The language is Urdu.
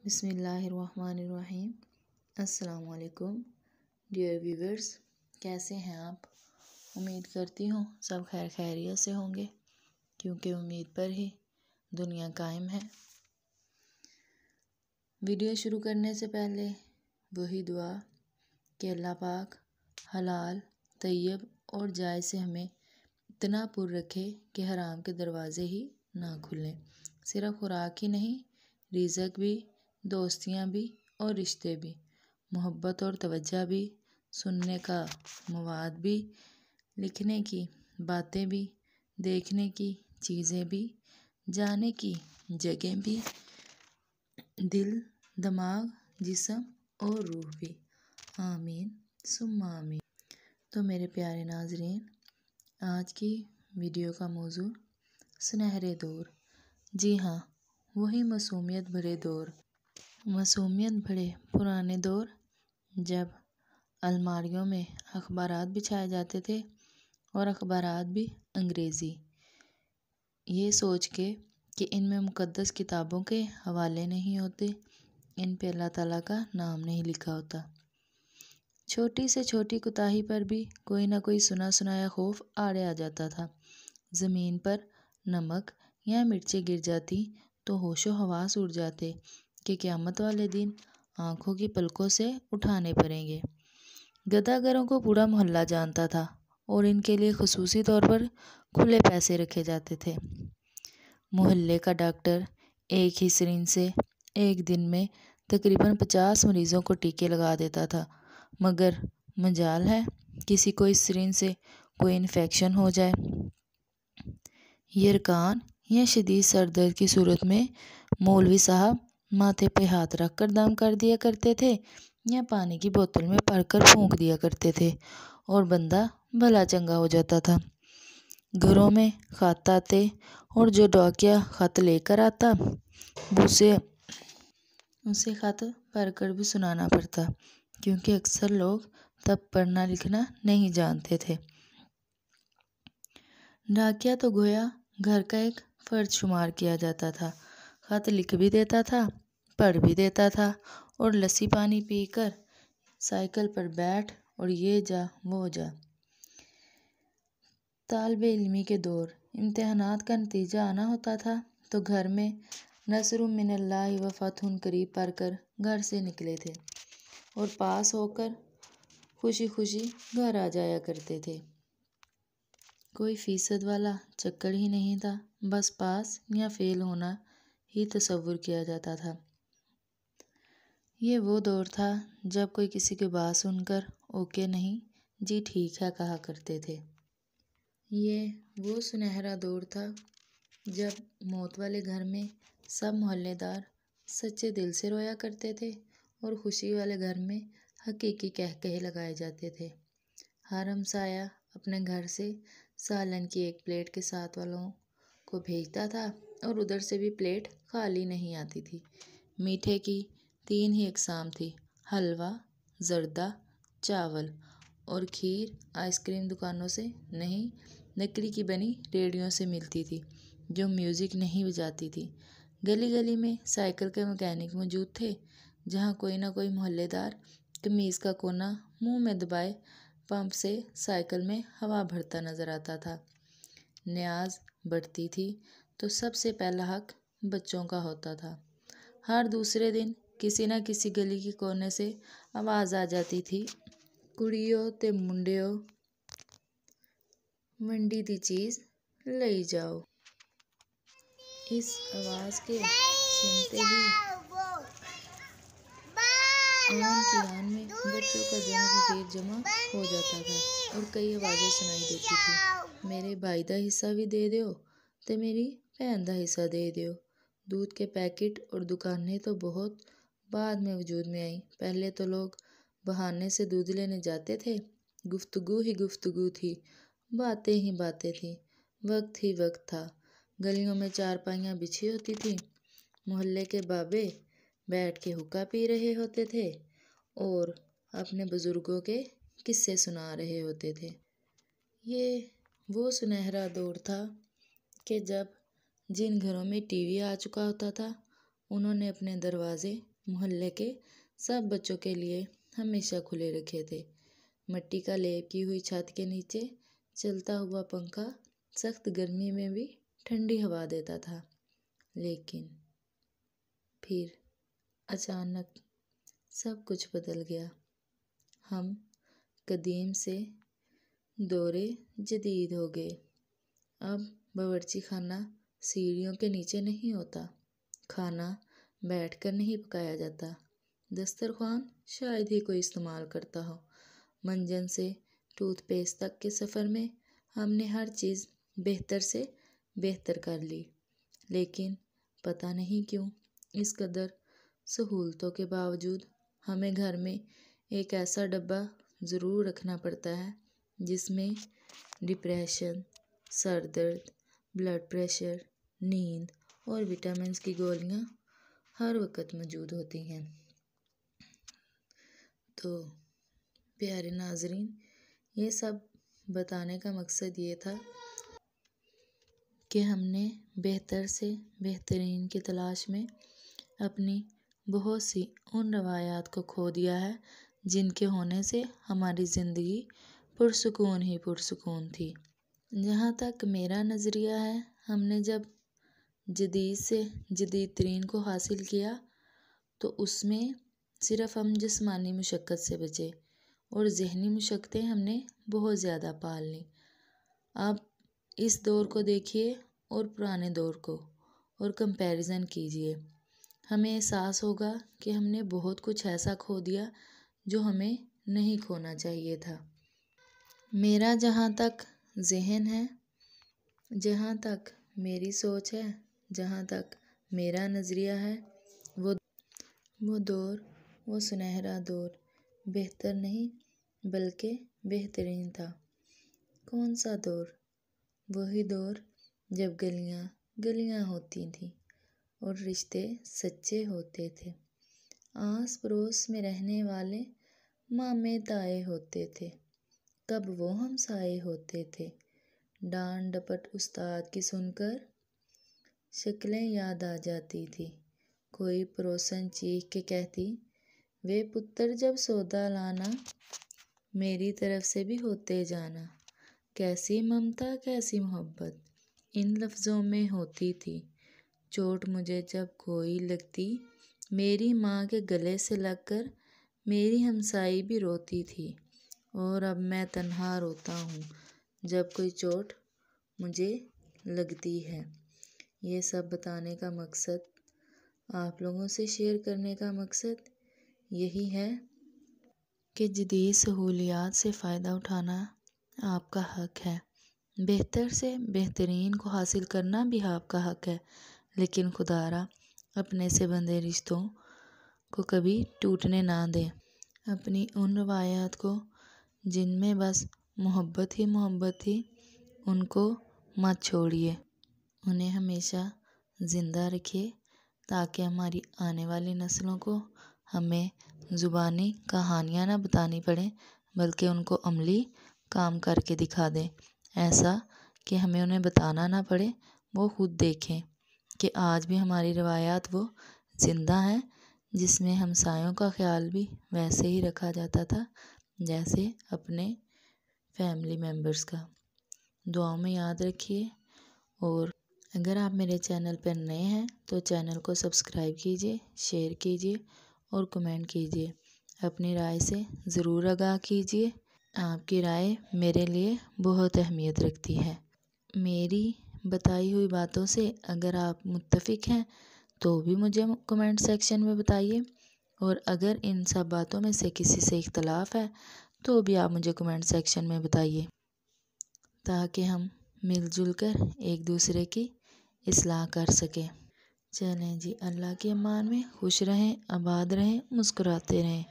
بسم اللہ الرحمن الرحیم۔ السلام علیکم ڈیئر ویورز، کیسے ہیں آپ؟ امید کرتی ہوں سب خیر خیریت سے ہوں گے، کیونکہ امید پر ہی دنیا قائم ہے۔ ویڈیو شروع کرنے سے پہلے وہی دعا کہ اللہ پاک حلال، طیب اور جائز سے ہمیں اتنا پر رکھے کہ حرام کے دروازے ہی نہ کھلیں۔ صرف خوراک ہی نہیں، رزق بھی، دوستیاں بھی اور رشتے بھی، محبت اور توجہ بھی، سننے کا مواد بھی، لکھنے کی باتیں بھی، دیکھنے کی چیزیں بھی، جانے کی جگہیں بھی، دل، دماغ، جسم اور روح بھی۔ آمین ثم آمین۔ تو میرے پیارے ناظرین، آج کی ویڈیو کا موضوع سنہرے دور۔ جی ہاں، وہی معصومیت بھرے دور، معصومیت بھرے پرانے دور، جب الماریوں میں اخبارات بچھائے جاتے تھے اور اخبارات بھی انگریزی، یہ سوچ کے کہ ان میں مقدس کتابوں کے حوالے نہیں ہوتے، ان پہ اللہ تعالیٰ کا نام نہیں لکھا ہوتا۔ چھوٹی سے چھوٹی کوتاہی پر بھی کوئی نہ کوئی سنا سنایا خوف آڑے آ جاتا تھا۔ زمین پر نمک یا مرچیں گر جاتی تو ہوش و حواس اڑ جاتے کہ قیامت والے دن آنکھوں کی پلکوں سے اٹھانے پڑیں گے۔ گداگروں کو پورا محلہ جانتا تھا اور ان کے لیے خصوصی طور پر کھلے پیسے رکھے جاتے تھے۔ محلے کا ڈاکٹر ایک ہی سرنج سے ایک دن میں تقریباً 50 مریضوں کو ٹیکے لگا دیتا تھا، مگر مجال ہے کسی کو اس سرنج سے کوئی انفیکشن ہو جائے۔ یرکان یا شدید سر درد کی صورت میں مولوی صاحب ماتھے پہ ہاتھ رکھ کر دم کر دیا کرتے تھے یا پانی کی بوتل میں بھر کر پھونک دیا کرتے تھے اور بندہ بھلا چنگا ہو جاتا تھا۔ گھروں میں خط آتے اور جو ڈاکیا خط لے کر آتا اسے خط پڑھ کر بھی سنانا پڑتا، کیونکہ اکثر لوگ تب پڑھنا لکھنا نہیں جانتے تھے۔ ڈاکیا تو گویا گھر کا ایک فرد شمار کیا جاتا تھا، خط لکھ بھی دیتا تھا، پڑھ بھی دیتا تھا اور لسی پانی پی کر سائیکل پر بیٹھ اور یہ جا وہ جا۔ طالب علمی کے دور، امتحانات کا نتیجہ آنا ہوتا تھا تو گھر میں نصر من اللہ و فتح قریب پڑھ کر گھر سے نکلے تھے اور پاس ہو کر خوشی خوشی گھر آ جایا کرتے تھے۔ کوئی فیصد والا چکر ہی نہیں تھا، بس پاس یا فیل ہونا ہی تصور کیا جاتا تھا۔ یہ وہ دور تھا جب کوئی کسی کی بات سن کر اوکے نہیں جی ٹھیک ہے کہا کرتے تھے۔ یہ وہ سنہرا دور تھا جب موت والے گھر میں سب محلے دار سچے دل سے رویا کرتے تھے اور خوشی والے گھر میں حقیقی قہقہے لگائے جاتے تھے۔ ہر ہمسایہ اپنے گھر سے سالن کی ایک پلیٹ کے ساتھ والوں کو بھیجتا تھا اور ادھر سے بھی پلیٹ خالی نہیں آتی تھی۔ میٹھے کی 3 ہی اقسام تھی: حلوہ، زردہ، چاول، اور کھیر آئس کریم دکانوں سے نہیں، لکڑی کی بنی ریڑھیوں سے ملتی تھی جو میوزک نہیں بجاتی تھی۔ گلی گلی میں سائیکل کے مکینک موجود تھے، جہاں کوئی نہ کوئی محلے دار قمیض کا کونا منہ میں دبائے پمپ سے سائیکل میں ہوا بھرتا نظر آتا تھا۔ نیاز بڑھتی تھی تو سب سے پہلا حق بچوں کا ہوتا تھا۔ ہر دوسرے دن کسی نہ کسی گلی کے کونے سے آواز آ جاتی تھی: کڑیو تے منڈیو، منڈی دی چیز لئی جاؤ۔ اس آواز کے سنتے ہی آن کی آن میں بچوں کا جمع غفیر جمع ہو جاتا تھا اور کئی آوازیں سنائی دیتی تھیں: میرے بھائی دا حصہ بھی دے دیو تے میری بہن دا حصہ دے دیو۔ دودھ کے پیکٹ اور دکانیں تو بہت بعد میں وجود میں آئیں، پہلے تو لوگ بہانے سے دودھ لینے جاتے تھے، گفتگو ہی گفتگو تھی، باتیں ہی باتیں تھیں، وقت ہی وقت تھا۔ گلیوں میں چارپائیاں بچھی ہوتی تھیں، محلے کے بابے بیٹھ کے حقہ پی رہے ہوتے تھے اور اپنے بزرگوں کے قصے سنا رہے ہوتے تھے۔ یہ وہ سنہرا دور تھا کہ جب جن گھروں میں ٹی وی آ چکا ہوتا تھا انہوں نے اپنے دروازے محلے کے سب بچوں کے لیے ہمیشہ کھلے رکھے تھے۔ مٹی کا لیپ کی ہوئی چھت کے نیچے چلتا ہوا پنکھا سخت گرمی میں بھی ٹھنڈی ہوا دیتا تھا۔ لیکن پھر اچانک سب کچھ بدل گیا۔ ہم قدیم سے دورے جدید ہو گئے۔ اب باورچی خانہ سیڑھیوں کے نیچے نہیں ہوتا، کھانا بیٹھ کر نہیں پکایا جاتا، دسترخوان شاید ہی کوئی استعمال کرتا ہو۔ منجن سے ٹوتھ پیسٹ تک کے سفر میں ہم نے ہر چیز بہتر سے بہتر کر لی، لیکن پتہ نہیں کیوں اس قدر سہولتوں کے باوجود ہمیں گھر میں ایک ایسا ڈبہ ضرور رکھنا پڑتا ہے جس میں ڈپریشن، سر درد، بلڈ پریشر، نیند اور وٹامنز کی گولیاں ہر وقت موجود ہوتی ہیں۔ تو پیارے ناظرین، یہ سب بتانے کا مقصد یہ تھا کہ ہم نے بہتر سے بہترین کی تلاش میں اپنی بہت سی ان روایات کو کھو دیا ہے جن کے ہونے سے ہماری زندگی پرسکون ہی پرسکون تھی۔ جہاں تک میرا نظریہ ہے، ہم نے جب جدید سے جدید ترین کو حاصل کیا تو اس میں صرف ہم جسمانی مشقت سے بچے اور ذہنی مشقتیں ہم نے بہت زیادہ پال لیں۔ اب اس دور کو دیکھیے اور پرانے دور کو اور کمپیریزن کیجیے، ہمیں احساس ہوگا کہ ہم نے بہت کچھ ایسا کھو دیا جو ہمیں نہیں کھونا چاہیے تھا۔ میرا جہاں تک ذہن ہے، جہاں تک میری سوچ ہے، جہاں تک میرا نظریہ ہے، وہ دور، وہ سنہرا دور بہتر نہیں بلکہ بہترین تھا۔ کون سا دور؟ وہی دور جب گلیاں گلیاں ہوتی تھیں اور رشتے سچے ہوتے تھے، آس پڑوس میں رہنے والے مامے تائے ہوتے تھے، کب وہ ہمسائے ہوتے تھے، ڈانٹ ڈپٹ استاد کی سن کر شکلیں یاد آ جاتی تھی، کوئی پڑوسن چیخ کے کہتی، وے پتر جب سودا لانا، میری طرف سے بھی ہوتے جانا۔ کیسی ممتا، کیسی محبت ان لفظوں میں ہوتی تھی۔ چوٹ مجھے جب کوئی لگتی، میری ماں کے گلے سے لگ کر میری ہمسائی بھی روتی تھی، اور اب میں تنہا روتا ہوں جب کوئی چوٹ مجھے لگتی ہے۔ یہ سب بتانے کا مقصد، آپ لوگوں سے شیئر کرنے کا مقصد یہی ہے کہ جدید سہولیات سے فائدہ اٹھانا آپ کا حق ہے، بہتر سے بہترین کو حاصل کرنا بھی آپ کا حق ہے، لیکن خدا را اپنے سے بندھے رشتوں کو کبھی ٹوٹنے نہ دیں۔ اپنی ان روایات کو جن میں بس محبت ہی محبت تھی، ان کو مت چھوڑیے، انہیں ہمیشہ زندہ رکھیے تاکہ ہماری آنے والی نسلوں کو ہمیں زبانی کہانیاں نہ بتانی پڑیں بلکہ ان کو عملی کام کر کے دکھا دیں، ایسا کہ ہمیں انہیں بتانا نہ پڑے، وہ خود دیکھیں کہ آج بھی ہماری روایات وہ زندہ ہیں جس میں ہمسایوں کا خیال بھی ویسے ہی رکھا جاتا تھا جیسے اپنے فیملی ممبرز کا۔ دعاؤں میں یاد رکھیے، اور اگر آپ میرے چینل پر نئے ہیں تو چینل کو سبسکرائب کیجیے، شیئر کیجیے اور کمنٹ کیجیے، اپنی رائے سے ضرور آگاہ کیجیے۔ آپ کی رائے میرے لیے بہت اہمیت رکھتی ہے۔ میری بتائی ہوئی باتوں سے اگر آپ متفق ہیں تو بھی مجھے کمنٹ سیکشن میں بتائیے، اور اگر ان سب باتوں میں سے کسی سے اختلاف ہے تو بھی آپ مجھے کمنٹ سیکشن میں بتائیے تاکہ ہم مل جل کر ایک دوسرے کی اصلاح کر سکیں۔ چلیں جی، اللہ کے امان میں خوش رہیں، آباد رہیں، مسکراتے رہیں۔